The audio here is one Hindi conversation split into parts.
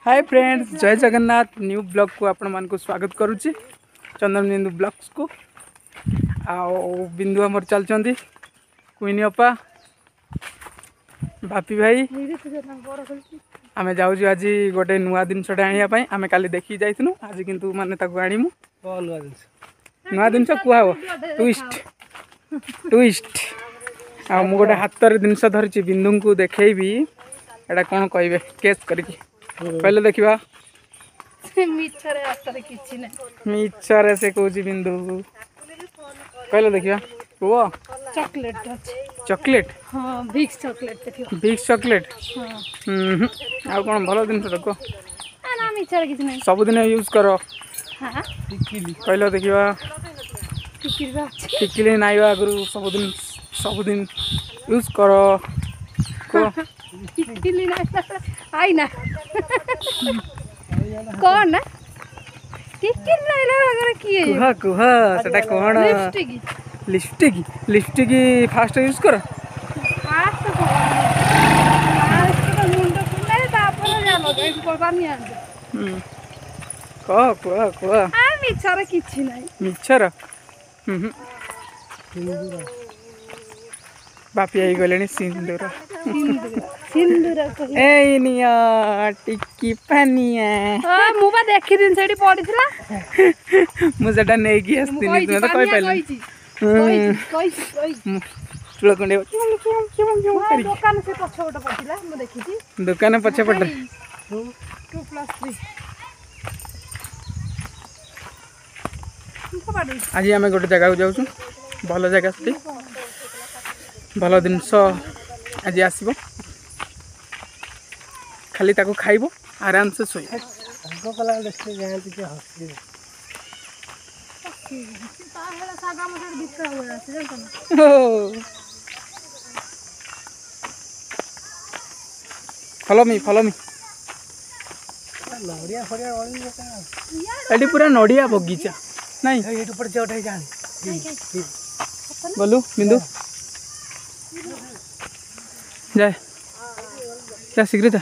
हाय फ्रेंड्स, जय जगन्नाथ। न्यू ब्लॉग को आपण मान को स्वागत करुच्ची चंदन बिंदु ब्लॉग्स को। आओ बिंदु आमर चलचंदी क्वीन अपा बापी भाई आमे जाऊँ आज गोटे नुआ जिनसटा आने आमे काली देखी जाइनु आज किंतु माने ताको आनिमु नुआ जिनस कुआ ट्विस्ट ट्विस्ट आ मु गोटे हाथ जिनस धरी बिंदु को देखी एटा कौन कहे केस करके पहले देखा मिछरे से कौच बिंदु पहले देखा वो चॉकलेट चॉकलेट हाँ विक्स चॉकलेट विक्स चॉकलेट आ कौन भल जिन देख ना मिछरे किछ नै सबुदिन यूज कर हां पहले देखा टिकिली नाई आगु सबुदिन यूज कर टिकिली ना आई ना कौन ना टिकिली नाइला अगर की है कुहा कुहा सेटा कोन लिपस्टिक लिपस्टिक फास्ट यूज कर फास्ट मुंड फुले तापर जा लगे कोबानी आ कुहा कुहा आ मिछरे किछ नै मिछर बापी आई गले सिंदूर सिंदूर ए निया टिक्की पानिया मु बा देखि दिन सेठी पडितला मु सेटा नै कि हस्तिनी तुम तो कहि पाइले चुला कंडे दुकान से पछोट पडिला मु देखिची दुकान पछे पड़ 2+3 आज आम गोटे जगह को जाऊँ भल जगह से भल जिनस आज आसब खाली ताको खाइब आराम से सोई फॉलो मी एटी पूरा नड़िया बगीचा नहीं बोलू बिंदु जाए जा शीघ्र जा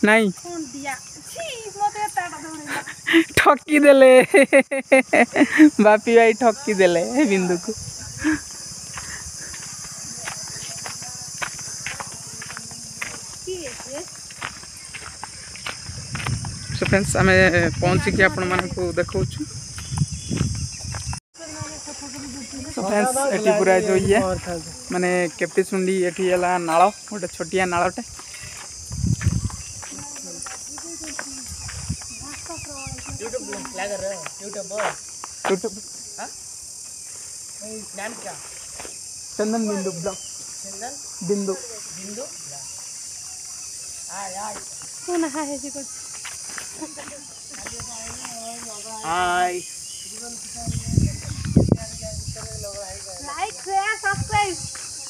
नहीं ठकी देले बापी भाई ठकी देले बिंदु को सो फ्रेंड्स आम पहुँचिकी आपण मानक देखा फ्रेंड्स एटी पूरा जो ये माने केप्टी सुंडी एटी है नाल गोटे छोटिया नालटे चंदन बिंदु ब्लॉग बिंदु बिंदु कौन है जी कुछ हाय लाइक शेयर सब्सक्राइब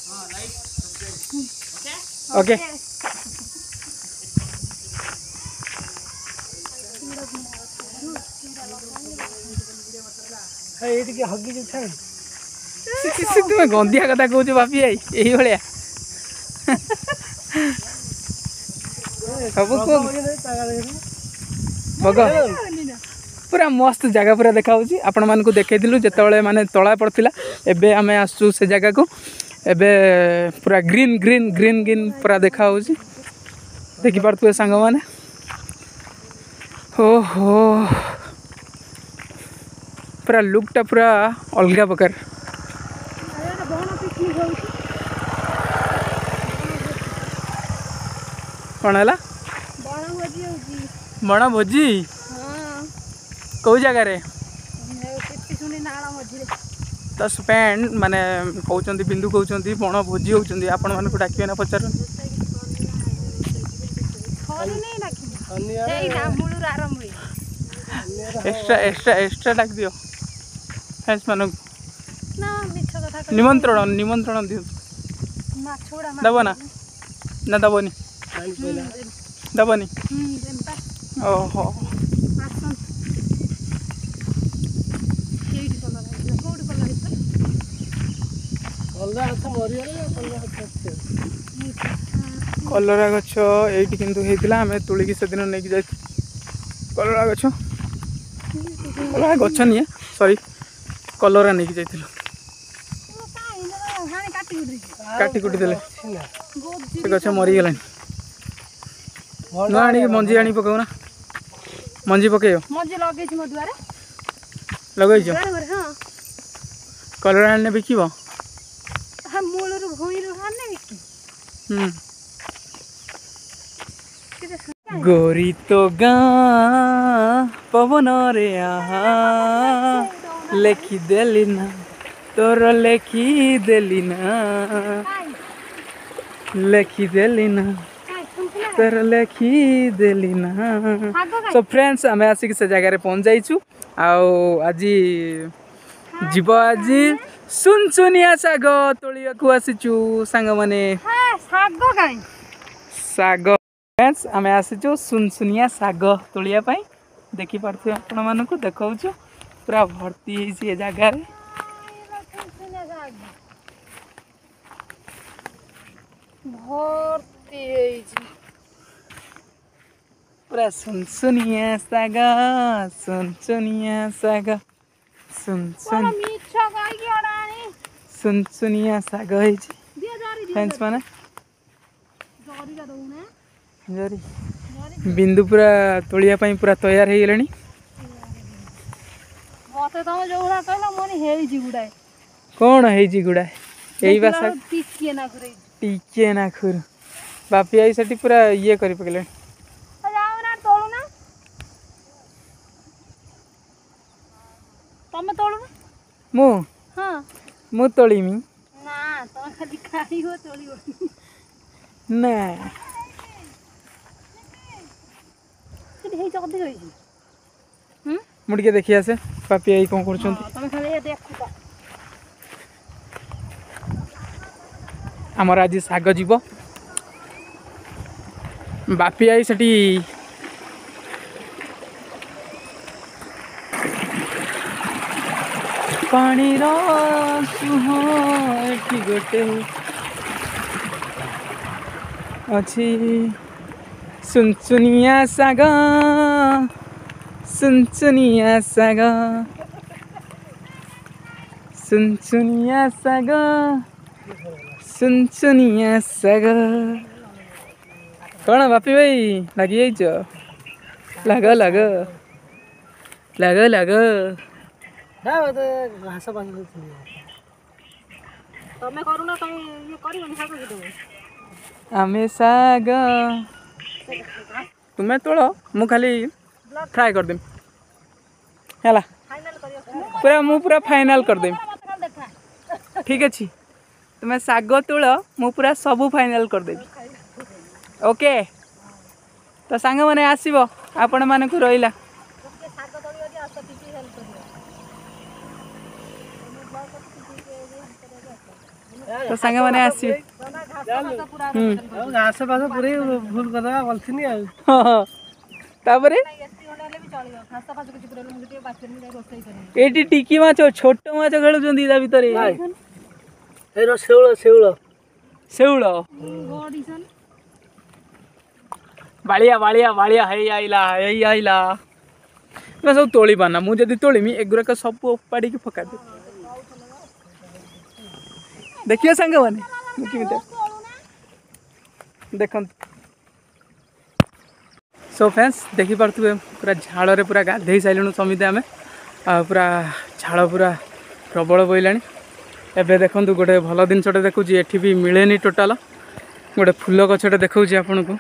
हां लाइक सब्सक्राइब ओके तुम्हें गंदिया कथा कौच बापी आई यही भाया सब बग पूरा मस्त जगह पूरा देखा आपण मानक देखु जिते माने तला पड़ता एबे आम आसु से जगह को एबे पूरा ग्रीन ग्रीन ग्रीन ग्रीन पूरा देखा देखी पारे सांग मैंने ओहो पूरा लुकटा पूरा अलग प्रकार कौन है बण भोजी कौ जगार तो स्पेंड माने कहते बिंदु कहते बण भोजी होती आपण मान डाकिए ना पचार एक्स्ट्रा एक्स्ट्रा एक्स्ट्रा डाक दियो फ्रेंड्स मान निमंत्रण निमंत्रण दियो दब ना ना दबनी दबनी ओहो कलरा गछ एठी किंतु हेतिला हमें तुलिकी से दिन नेकी जाय कलरा गछ नहीं सॉरी कलरा नेकी जाइथिलु काटी कुटी देले से गछ मरी गेलानी न आनी मंजी आनी पकाऊ ना मंजी पकेयो मंजी लगेछि म दुआरे लगैछ हां कलरा आने बिकिबो हां मूलरु भुइरु हाने बिकि गोरी तो गाँ पवन रे आहा लेखी देली ना तोर लेखी देली ना लेखी देली ना तोर लेखी देली ना सो फ्रेंड्स आम आसिक से जगह पहुँच जाइछु आज जीव आज सुनसुनिया साग तोलिया को आसीचु सांग माने साग फ्रेंड्स आम आसीचु सुनसुनिया साग तोलिया पाई देखि पारथि आपण मानकु देखाउछु पूरा भर्ती होइछि ए जगह रे भर्ती होइछि पूरा सुनसुनिया साग सुनसुनिया साग सुनसुन मिठा गाई अडानी सुनसुनिया साग होइछि दिया जारी फ्रेंड्स माने जारी का दउना जरी बिंदु पूरा तोलिया पाई पूरा तैयार हो गलानी मते तम जोड़ा कहला मोनी हेइछि गुडाय कौन हेइछि गुडाय एई भाषा टिके ना खुर बापी आई सेठी पूरा ये करि पकले जाओ ना तोळू ना तमे तोळू ना मु हां मु तोळीमी ना तमे खाली खाई हो तोळी हो ना हे जल्दी होइछि मुड़के देखि आसे बापी आई कोन करछंती तमे खाली ए देखु हमर आज साग जीव बापी आई सेठी पानी रो सुहो एठी गोटे अछि सुनसुनिया साग सुनसुनिया साग सुनसुनिया साग सुनसुनिया साग कौन बापी भाई लगी जाइछ लग लग लग लग घास पास तमे करू ना कहीं ये करिवनी साग के देबो आमे साग तुम्हें तोड़ो मु खाली फ्राई कर देम हैला फाइनल करियो पूरा मु पूरा फाइनल कर देम ठीक अछि तुम्हें साग तोड़ मु पूरा सबू फाइनल कर देबी ओके तो सांग माने आसीबो आपण माने को रहिला तो सांग माने आसी घास पास पूरे फुल करदा बोलथिनी आ तापरे एटी टिकी माछ छोट माछ खेलुचंदी ता भितरे एरो सेउळ सेउळ सेउळ बालिया बालिया बालिया है आइला मैं सब तोली पाना मु जदी तोलीमी एगुराक सब उपाड़ी की फका दे देखिए सांग माने देखन सो फ्रेंड्स देखि पारथुबे पूरा झाड़ रे पूरा गाधेई साइलनु समिते आमे पूरा झाड़ पूरा प्रबल बोइलानी एबे देखंतु गोटे भल जिनसटे देखुची एठी भी मिलेनी टोटाल गोटे फूल गछटे देखौची आपनको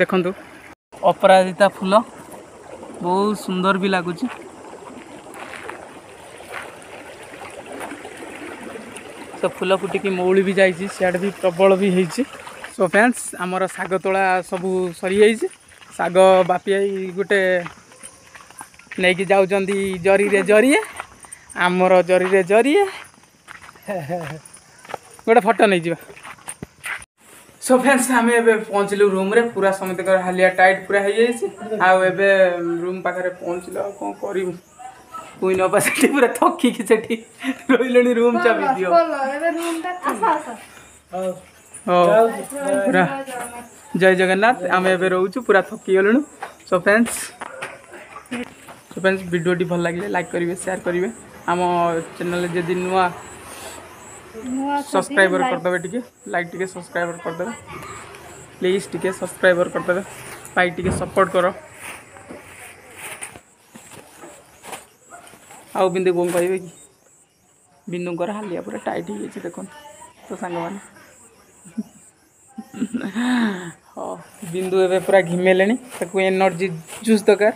देखंतु अपराजिता फूल बहुत सुंदर भी लगुच तो फूल फुटिकी मौली भी जाइए सियाड़े भी प्रबल भी होती सो फ्रेंड्स आमर साग तोला सबू सरी जाइए साग बापी आई गोटे नहीं कि जाउचंदी जरी रे जरिए आमर जरी रे जरिए गोटे फोटो नहीं जा सो फ्रेंड्स आम ए पहुँचलु रूम रे पूरा समित हालिया टाइट पूरा हो जाए रूम पाखे पहुँचल कौन करूँ कोई नपा से पूरा थकिकी से रही रूम चाबी दियो हो पूरा जय जगन्नाथ आम एवं रोचु पूरा थकी गलुणु। सो फ्रेंड्स वीडियोटी भल लगे लाइक करेंगे शेयर करेंगे आम चैनल जदि नुआ सब्सक्राइबर करदे टिके लाइक टिके सब्सक्राइबर करदे प्लीज टिके सब्सक्राइबर करदे भाई टिके सपोर्ट करो। आउ बिंदु कौन कहे कि बिंदुकर हालिया पूरा टाइट हो जाए देखो तो सांग मैंने हाँ बिंदु एवं पूरा घिमेले एनर्जी जूस दरकार